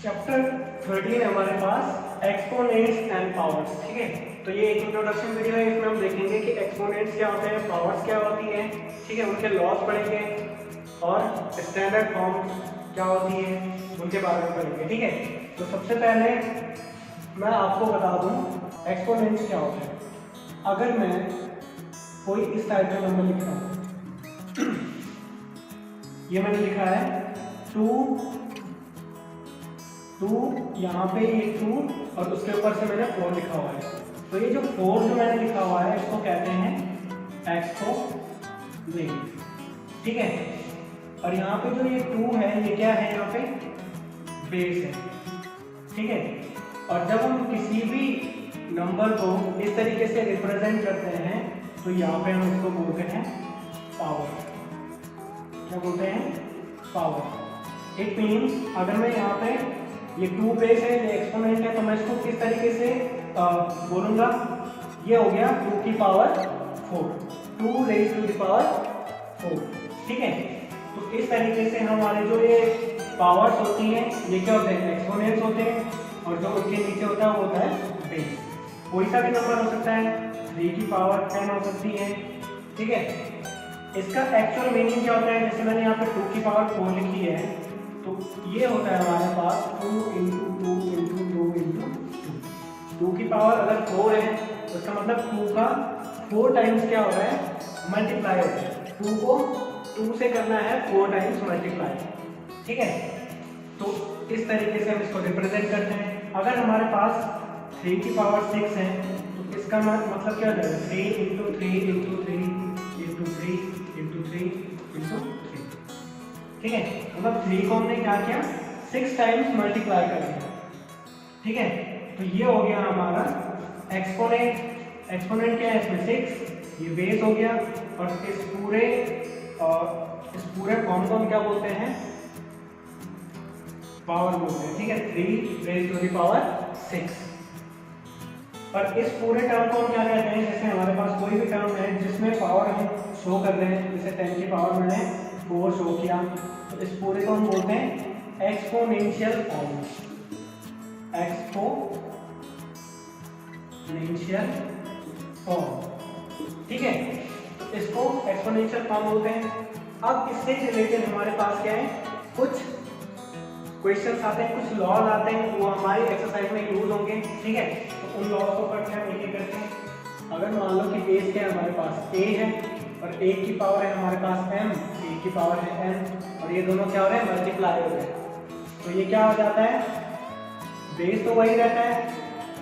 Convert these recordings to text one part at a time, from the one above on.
Chapter 13 हमारे पास exponents and powers. ठीक है, तो ये एक इंट्रोडक्शन वीडियो है। इसमें हम देखेंगे कि एक्सपोनेंट्स क्या होते हैं, पावर्स क्या होती है, ठीक है, उनके लॉस पढ़ेंगे और स्टैंडर्ड फॉर्म क्या होती है उनके बारे में पढ़ेंगे। ठीक है, तो सबसे पहले मैं आपको बता दूं एक्सपोनेंट्स क्या होते हैं। अगर मैं कोई इस टाइप का नंबर लिख रहा हूँ, ये मैंने लिखा है 2 यहाँ पे ये 2 और उसके ऊपर से मैंने 4 लिखा हुआ है। तो ये जो 4 जो मैंने लिखा हुआ है इसको कहते हैं एक्सपोनेंट। ठीक है, और यहाँ पे जो ये 2 है ये क्या है, यहाँ पे बेस है। ठीक है, और जब हम किसी भी नंबर को इस तरीके से रिप्रेजेंट करते हैं तो यहाँ पे हम इसको बोलते हैं पावर। क्या बोलते हैं? पावर। इट मीन्स अगर मैं यहाँ पे ये 2 बेस है, ये एक्सपोनेंट है, तो मैं इसको किस तरीके से बोलूँगा, ये हो गया 2 की power 4, 2 raise to the power 4। ठीक है, तो इस तरीके से हमारे जो ये पावर्स होती हैं ये क्या होते हैं, एक्सपोनेंट्स होते हैं, और जो उनके नीचे होता है वो होता है बेस। कोई सा भी नंबर हो सकता है, 3 की पावर 10 हो सकती है। ठीक है, इसका एक्चुअल मीनिंग क्या होता है, जैसे मैंने यहाँ पे 2 की पावर 4 लिखी है, तो ये होता है हमारे पास 2 इंटू 2 इंटू 2 इंटू 2 की पावर अगर 4 है तो इसका मतलब 2 का 4 टाइम्स क्या हो रहा है, मल्टीप्लाई होता है। 2 को 2 से करना है 4 टाइम्स मल्टीप्लाई। ठीक है, तो इस तरीके से हम इसको रिप्रेजेंट करते हैं। अगर हमारे पास 3 की पावर 6 है तो इसका मतलब क्या हो जाएगा, 3 into 3 into 3 into 3 into 3 into 3। ठीक है, मतलब 3 को हमने क्या किया, 6 टाइम्स मल्टीप्लाई कर दिया। ठीक है, तो ये हो गया हमारा एक्सपोनेंट। एक्सपोनेंट क्या है, इसमें 6, ये बेस हो गया, और इस पूरे फॉर्म को हम क्या बोलते हैं, पावर बोलते हैं। ठीक है, 3 रेज़ टू द पावर 6। और इस पूरे टर्म को हम क्या कहते हैं, जैसे हमारे पास कोई भी टर्म है जिसमें पावर हम शो कर रहे हैं, जैसे 10 की पावर मैंने 4 शो किया, तो इस पूरे को हम बोलते हैं एक्सपोनेंशियल फॉर्म। Exponential form. ठीक है, तो इसको एक्सपोनेंशियल फॉर्म बोलते हैं। अब इससे रिलेटेड हमारे पास क्या है, कुछ क्वेश्चंस आते हैं, कुछ लॉज आते हैं, वो हमारी एक्सरसाइज में यूज होंगे। ठीक है, तो उन लॉज को पढ़ते हैं एक एक करके। अगर मान लो कि बेस क्या है, हमारे पास a है और 1 की पावर है हमारे पास m, 1 की पावर है n, और ये दोनों क्या हो रहे हैं, मल्टीप्लाई हो रहे हैं। तो ये क्या हो जाता है, बेस तो वही रहता है,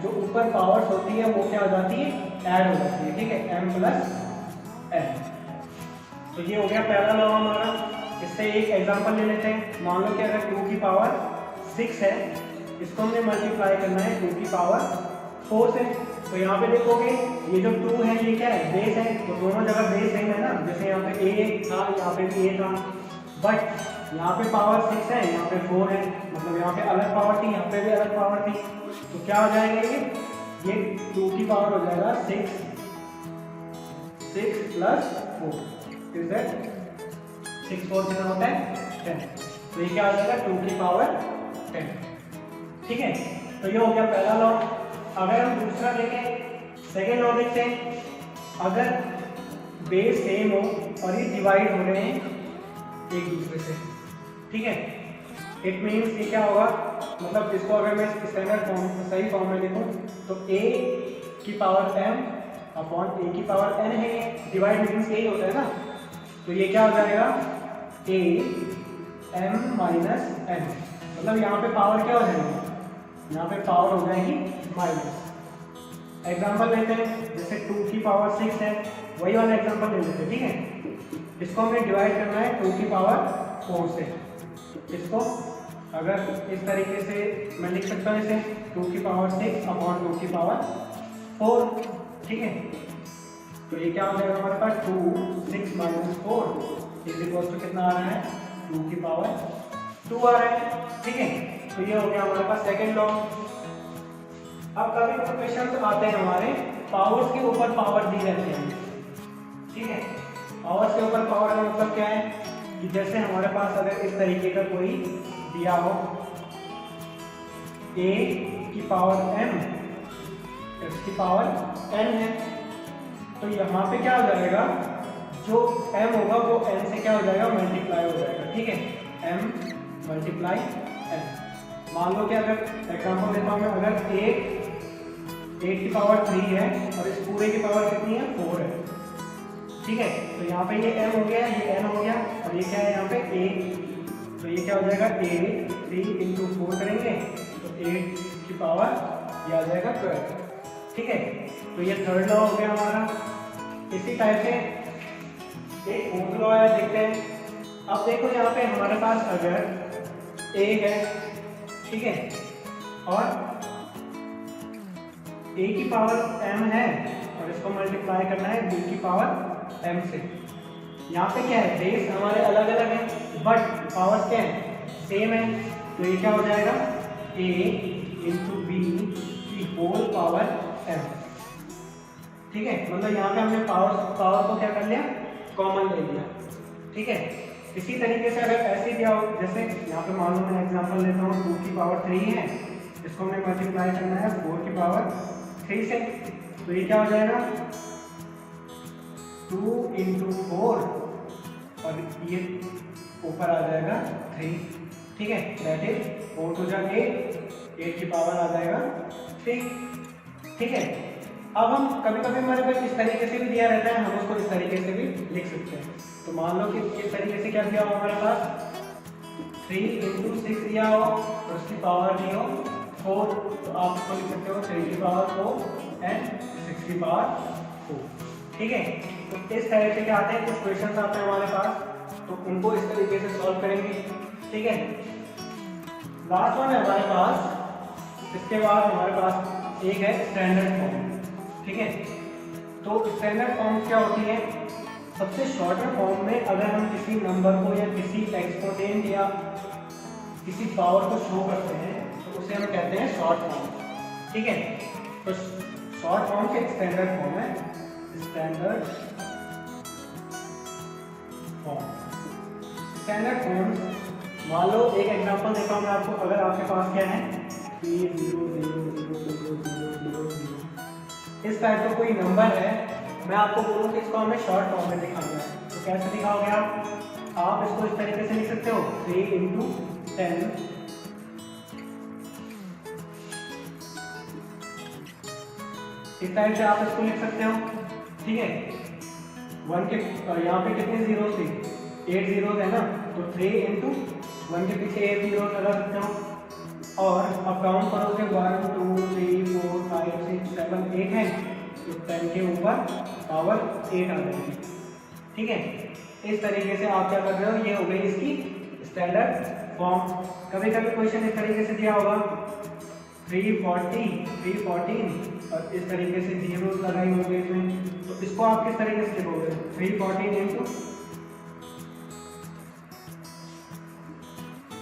जो ऊपर पावर्स होती है वो क्या हो जाती है, ऐड हो जाती है। ठीक है, m प्लस n। तो ये हो गया पहला लॉ हमारा। इससे एक एग्जांपल ले लेते हैं। मान लो कि अगर 2 की पावर 6 है, इसको हमने मल्टीप्लाई करना है 2 की पावर 4 से। तो यहाँ पे देखोगे ये जो 2 है ये क्या है, बेस है, तो दोनों जगह बेस सेम है ना। जैसे यहाँ पे a था, यहाँ पे भी a था, बट यहाँ पे पावर 6 है, यहाँ पे 4 है, मतलब यहाँ पे अलग पावर थी, यहाँ पे भी अलग पावर थी। तो क्या हो जाएगा, ये 2 की पावर हो जाएगा 6 प्लस 4 इज दैट 6 4 कितना होता है 10। तो ये क्या हो जाएगा, 2 की पावर 10। ठीक है, तो ये हो गया पहला लॉ। अगर हम दूसरा देखें, सेकेंड लॉ देखते हैं। अगर बेस सेम हो और ये डिवाइड हो रहे हैं एक दूसरे से, ठीक है, इट मीन्स ये क्या होगा, मतलब इसको अगर मैं स्टैंडर्ड फॉर्म सही फॉर्म में लिखूं तो a की पावर m अपॉन a की पावर n है। ये डिवाइड मीन्स यही होता है ना। तो ये क्या हो जाएगा, a m माइनस n, मतलब यहाँ पे पावर क्या हो जाएगी, यहाँ पे पावर हो जाएगी माइनस। एग्जाम्पल लेते हैं, जैसे 2 की पावर 6 है, वही वाला एग्जाम्पल ले लेते हैं। ठीक है, इसको हमें डिवाइड करना है 2 की पावर 4 से। इसको अगर इस तरीके से मैं लिख सकता हूँ, इसे 2 की पावर 6 अपॉन 2 की पावर 4। ठीक है, तो ये क्या हो जाएगा हमारे पास, 2 6 माइनस 4 इज इक्वल टू कितना आ रहा है, 2 की पावर 2 आ रहा है। ठीक है, तो ये हो गया हमारे पास सेकेंड लॉ। अब कभी कभी क्वेश्चन आते हैं हमारे पावर्स के ऊपर पावर दी रहती है। ठीक है, पावर्स के ऊपर पावर का मतलब क्या है कि जैसे हमारे पास अगर इस तरीके का कोई दिया हो a की पावर m x की पावर n है। तो यहाँ पे क्या हो जाएगा, जो m होगा वो n से क्या हो जाएगा, मल्टीप्लाई हो जाएगा। ठीक है, m मल्टीप्लाई n। मान लो कि अगर एग्जाम्पल देता हूँ मैं, अगर 8 की पावर 3 है और इस पूरे की पावर कितनी है, 4 है। ठीक है, तो यहाँ पे ये m हो गया, ये n हो गया, और ये क्या है यहाँ पे a, तो ये क्या हो जाएगा a 3 इंटू 4 करेंगे तो 8 की पावर ये आ जाएगा 12। ठीक है, तो ये थर्ड लॉ हो गया हमारा। इसी टाइप से एक फोर्थ लॉ है, देखते हैं। अब देखो यहाँ पे हमारे पास अगर a है, ठीक है, और a की पावर m है और इसको मल्टीप्लाई करना है b की पावर m से। यहाँ पे क्या है, बेस हमारे अलग अलग है बट पावर्स क्या है, सेम है। तो ये क्या हो जाएगा, a इंटू बी की होल पावर m। ठीक है, मतलब यहाँ पे हमने पावर को क्या कर लिया, कॉमन ले लिया। ठीक है, इसी तरीके से अगर ऐसे दिया हो, जैसे यहाँ पे मान लो मैं एग्जांपल लेता हूँ, 2 की पावर 3 है, इसको हमें मल्टीप्लाई करना है 4 की पावर 3 से। तो ये क्या हो जाएगा, 2 इंटू 4 और ये ऊपर आ जाएगा 3। ठीक है, दैट इज 4 टू जा 8 की पावर आ जाएगा 3। ठीक है, अब हम कभी कभी हमारे पास इस तरीके से भी दिया रहता है, हम उसको इस तरीके से भी लिख सकते हैं। तो मान लो कि इस तरीके से क्या दिया हो हमारे पास, 3 इंटू 6 दिया हो और उसकी पावर दी हो 4, तो आप इसको लिख सकते हो 3 की पावर 4 एंड 6 की पावर 4। ठीक है, तो इस तरह से क्या आते हैं, कुछ क्वेश्चन आते हैं हमारे पास, तो उनको इस तरीके से सॉल्व करेंगे। ठीक है, लास्ट वन है हमारे पास, इसके बाद हमारे पास एक है स्टैंडर्ड फॉर्म। ठीक है, तो स्टैंडर्ड फॉर्म क्या होती है, सबसे शॉर्टर फॉर्म में अगर हम किसी नंबर को या किसी एक्सपोनेंट या किसी पावर को शो करते हैं तो उसे हम कहते हैं शॉर्ट फॉर्म। ठीक है, तो शॉर्ट फॉर्म के स्टैंडर्ड फॉर्म है स्टैंडर्ड फॉर्म। स्टैंडर्ड फॉर्म, मान लो एक एग्जांपल देता हूं मैं आपको, अगर आपके पास क्या है 0 0 0 0 0 0 0, इस टाइप का कोई नंबर है, मैं आपको बोलूं कि इसको हमें शॉर्ट फॉर्म में दिखाना है, तो कैसे दिखाओगे आप इसको इस तरीके से लिख सकते हो 3 इंटू 10 इस टाइप से आप इसको लिख सकते हो। ठीक है, 1 के यहाँ पे कितने जीरो थे, 8 जीरो है ना, तो 3 इंटू 1 के पीछे 8 जीरो लगा सकते हो, और अब काउंट करोगे 1 2 3 4 5 6 7 8 है, तो 10 के ऊपर पावर 8 आ जाएगी। ठीक है, इस तरीके से आप क्या कर रहे हो, ये हो गई इसकी स्टैंडर्ड फॉर्म। कभी कभी क्वेश्चन इस तरीके से दिया होगा 340 314 और इस तरीके से जीरो लगाई होगी इसमें, तो इसको आप किस तरीके से लिखोगे, 314 इंटू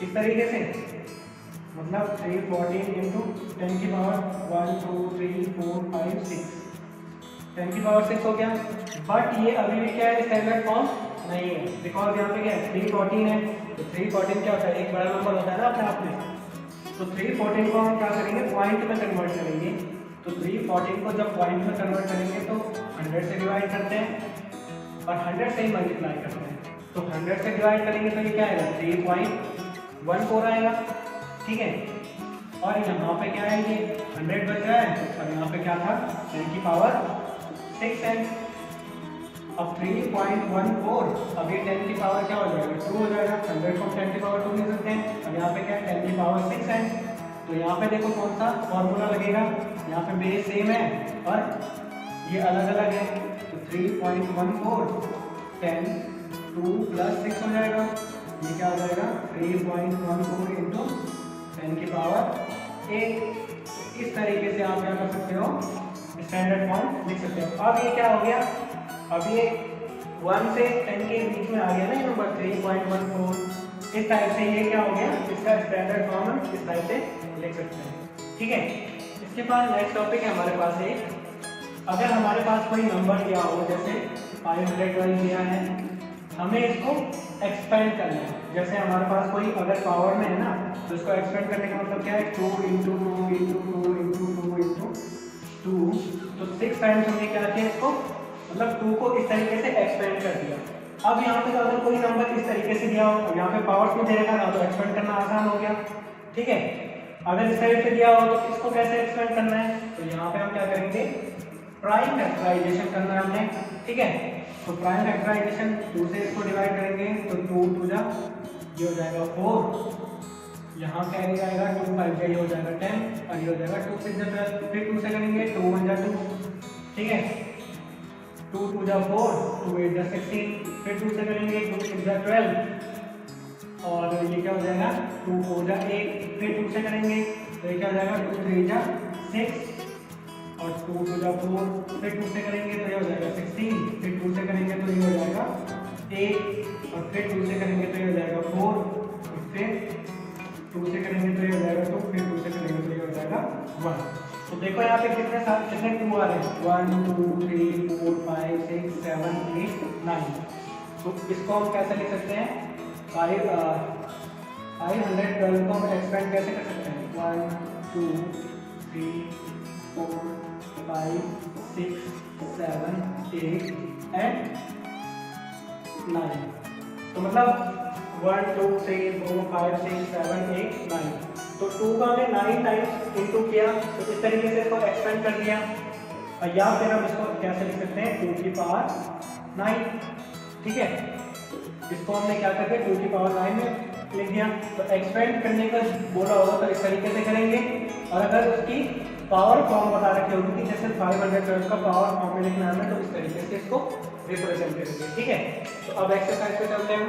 इस तरीके से, मतलब 314 इंटू 10 की पावर 1 2 3 4 5 6, 10 की पावर 6 हो गया। बट ये अभी भी क्या है, स्टैंडर्ड फॉर्म नहीं है, बिकॉज यहाँ पे क्या है 314 है, तो 314 क्या होता है, एक बड़ा नंबर होता है ना अपने आप में, तो 314 को हम क्या करेंगे, पॉइंट में कन्वर्ट करेंगे। तो 314 को जब पॉइंट में कन्वर्ट करेंगे तो 100 से डिवाइड करते हैं और 100 से ही मल्टीप्लाई करते हैं, तो 100 से डिवाइड करेंगे तो ये क्या आएगा, 3.14 आएगा। ठीक है, और यहाँ पे क्या है, ये 100 बच रहा है और यहाँ पे क्या था, 10 की पावर 6 है। अब 3.14, अब ये 10 की पावर क्या हो जाएगा, 2 हो जाएगा, 100 को 10 की पावर 2 ले सकते हैं, और यहाँ पे क्या है 10 की पावर 6 है। तो यहाँ पे देखो कौन सा फॉर्मूला लगेगा, यहाँ पे बेस सेम है और ये अलग अलग है, तो 3.14 10 2 प्लस 6 हो जाएगा, ये क्या हो जाएगा 3.14 इंटू 10 की पावर 8। तो इस तरीके से आप क्या कर सकते हो, स्टैंडर्ड फॉर्म लिख सकते हो। अब ये क्या हो गया, अब ये 1 से 10 के बीच में आ गया ना ये नंबर 3.14, इस टाइप से ये क्या हो गया, इसका स्टैंडर्ड फॉर्म हम इस टाइप से लिख सकते हैं। ठीक है, इसके बाद नेक्स्ट टॉपिक है हमारे पास एक, अगर हमारे पास कोई नंबर दिया हो, जैसे 512 दिया है, हमें इसको एक्सपेंड करना है। जैसे हमारे पास कोई अगर पावर में है ना, तो इसको एक्सपेंड करने का मतलब क्या है, 2 इंटू मतलब 2 को इस तरीके से एक्सपेंड कर दिया। अब यहाँ पे अगर कोई नंबर इस तरीके से दिया हो, यहाँ पे पावर्स में दे रखा ना, तो एक्सपेंड करना आसान हो गया, ठीक है। अगर इस साइड पे दिया हो तो इसको कैसे एक्सपेंड करना है, तो यहाँ पे हम क्या करेंगे, प्राइम फैक्टराइजेशन करना है हमने, ठीक है। तो प्राइम फैक्टराइजेशन 2 से इसको डिवाइड करेंगे तो 2 2 जा ये हो जाएगा 4, यहाँ कैरी जाएगा 2 5 ये हो जाएगा 10 और ये हो जाएगा 2 6 जा 12, फिर 2 से करेंगे 2 1 जा 2, ठीक है। 2 2 जा 4, 2 8 जा 16, फिर 2 से करेंगे 2 6 जा 12 और ये क्या हो जाएगा 2 4 जा 8, फिर 2 से करेंगे तो ये क्या हो जाएगा 2 3 जा 6 और 2 2 जा 4, फिर 2 से करेंगे तो ये हो जाएगा 16, फिर 2 से करेंगे तो ये हो जाएगा 8 और फिर 2 से करेंगे तो ये हो जाएगा 4 और फिर 2 से करेंगे तो ये हो जाएगा 2, फिर 2 से करेंगे तो ये हो जाएगा 1। तो देखो यहाँ पे कितने 2 आ रहे हैं, 1 2 3 4 5 6 7 8 9। तो इसको हम कैसे लिख सकते हैं, 512 को हम एक्सपेंड कैसे कर सकते हैं, 1 2 3 4 5 6 7 8 एंड 9। तो मतलब 1 2 3 4 5 6 7 8 9। तो 2 का हमने 9 टाइम्स इंटू किया, तो इस तरीके से इसको एक्सपेंड कर दिया। और या फिर हम इसको कैसे लिख सकते हैं, 2 की पावर 9, ठीक है। इसको हमने क्या करके 2 की पावर 9 में लिख दिया। तो एक्सपेंड करने का बोला होगा तो इस तरीके से करेंगे, और अगर उसकी पावर फॉर्म बता रखी होगी कि जैसे 512 का पावर फॉर्म में लिखना है तो इस तरीके से इसको रिप्रेजेंट करेंगे, ठीक है। तो अब एक्सरसाइज पे चलते हैं।